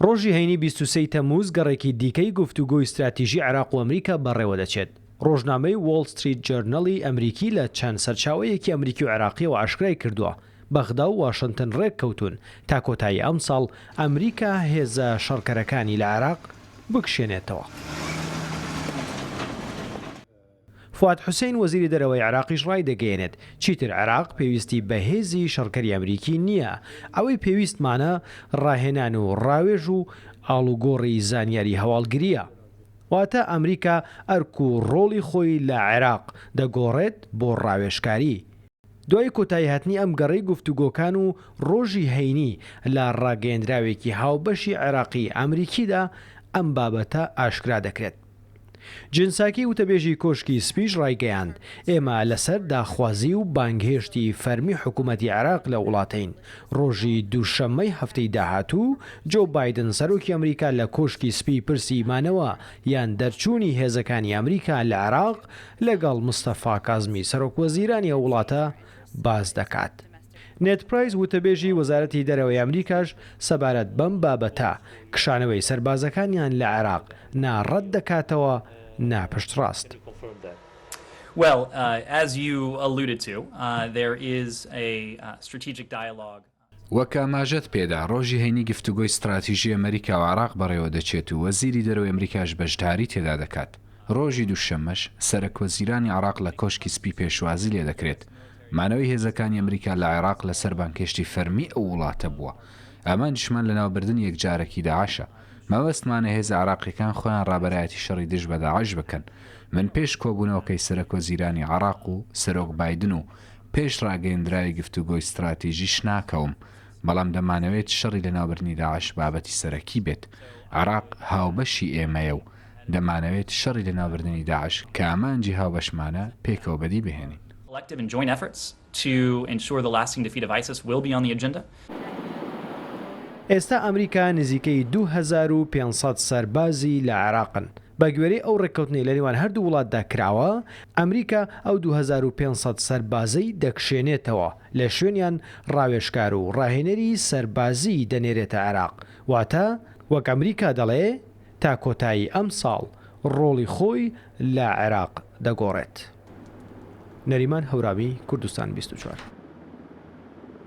ڕۆژی هەینی 23 تەمووز گەڕێکی دیکەی گفتوگۆی استراتیژی عێراق و ئەمریکا بەڕێوە دەچێت. ڕۆژنامەی وۆڵ ستریت جۆرنەڵی ئەمریکی لە چەند سەرچاوەیەکی ئەمریکی و عێراقیەوە ئاشکرای کردووە بەغدا و واشنتن ڕێک کەوتون تا کۆتایی ئەم ساڵ ئەمریکا هێزە شەڕکەرەکانی لە عێراق بکشێنێتەوە. فواد حوسێن وەزیری دەرەوەی عێراقیش ڕای دەگەیەنێت چیتر عێراق پێویستی بە هێزی شەڕکەری ئەمریکی نییە، ئەوەی پێویستمانە ڕاهێنان و ڕاوێژ و ئاڵوگۆڕی زانیاری هەواڵگریە. واتە ئەمریکا ئەرک و ڕۆڵی خۆی لە عێراق دەگۆڕێت بۆ ڕاوێژکاری. دوای کۆتایی هاتنی ئەم گەڕەی گفتوگۆکان و ڕۆژی هەینی لە ڕاگەیەندراوێکی هاوبەشی عێراقی ئەمریکیدا ئەم بابەتە ئاشکرا دەکرێت. جنساکی وتەبێژی کۆشکی سپیش ڕایگەیاند ئێمە لەسەر داخوازی و بانگهێشتی فەرمی حکوومەتی عێراق لە وڵاتین. ڕۆژی دووشەممەی هەفتەی داهاتوو جۆ بایدن سەرۆکی ئەمریکا لە کۆشکی سپی پرسی مانەوە یان دەرچوونی هێزەکانی ئەمریکا لە عێراق لەگەڵ مستەفا کازمی سەرۆکوەزیرانی ئەو وڵاتە باز دەکات. نێت پرایس وتەبێژی وەزارەتی دەرەوەی ئەمریکاش سەبارەت بەم بابەتە کشانەوەی سەربازەکانیان لە عێراق ناڕەت دەکاتەوە ناپشت ڕاست. Well, as you alluded to, there is a strategic dialogue. وەک ئاماژەت پێدا ڕۆژی هەینی گفتوگۆی استراتیژی ئەمریکا و عێراق بەڕێوە دەچێت و وەزیری دەرەوەی ئەمریکاش بەشداری تێدا دەکات. ڕۆژی دووشەممەش سەرۆکوەزیرانی عێراق لە کۆشکی سپی پێشوازی لێ دەکرێت. مانەوەی هێزەکانی ئەمریکا لە عێراق لەسەر بانکێشتی فەرمی ئەو وڵاتە بووە. ئەمان دژمان لە ناوبردن یەکجارێکی داعشە. مەبەستمانە هێز عێراقیەکان خۆیان ڕابەرایەتی شەڕی دژ بە داعش بکەن. من پێش کۆبوونەوەکەی سەرۆکوەزیرانی عێراق و سەرۆک بایدن و پێش ڕاگەیەندراوی گفتوگۆی استراتیژیش ناکەوم، بەڵام دەمانەوێت شەڕی لە ناوبردنی داعش بابەتی سەرەکی بێت. عێراق هاوبەشی ئێمەیە و دەمانەوێت شەڕی لە ناوبردنی داعش کە ئامانجی هاوبەشمانە پێکەوە بەدی بهێنین. Collective and joint efforts to ensure the lasting defeat of ISIS will be on the agenda. ئێستا ئەمریکا نزیکەی 2500 سەربازی لە عێراقن. بە گوێرەی ئەو ڕێککەوتنەی لە نێوان هەردوو وڵاتدا کراوە، ئەمریکا ئەو 2500 سەربازەی دەکشێنێتەوە لە شوێنیان ڕاوێژکار و ڕاهێنەری سەربازی دەنێرێتە عێراق. واتە وەک ئەمریکا دەڵێ تا کۆتایی ئەم ساڵ ڕۆڵی خۆی لە عێراق دەگۆڕێت. نەریمان هەورامی، کوردستان 24.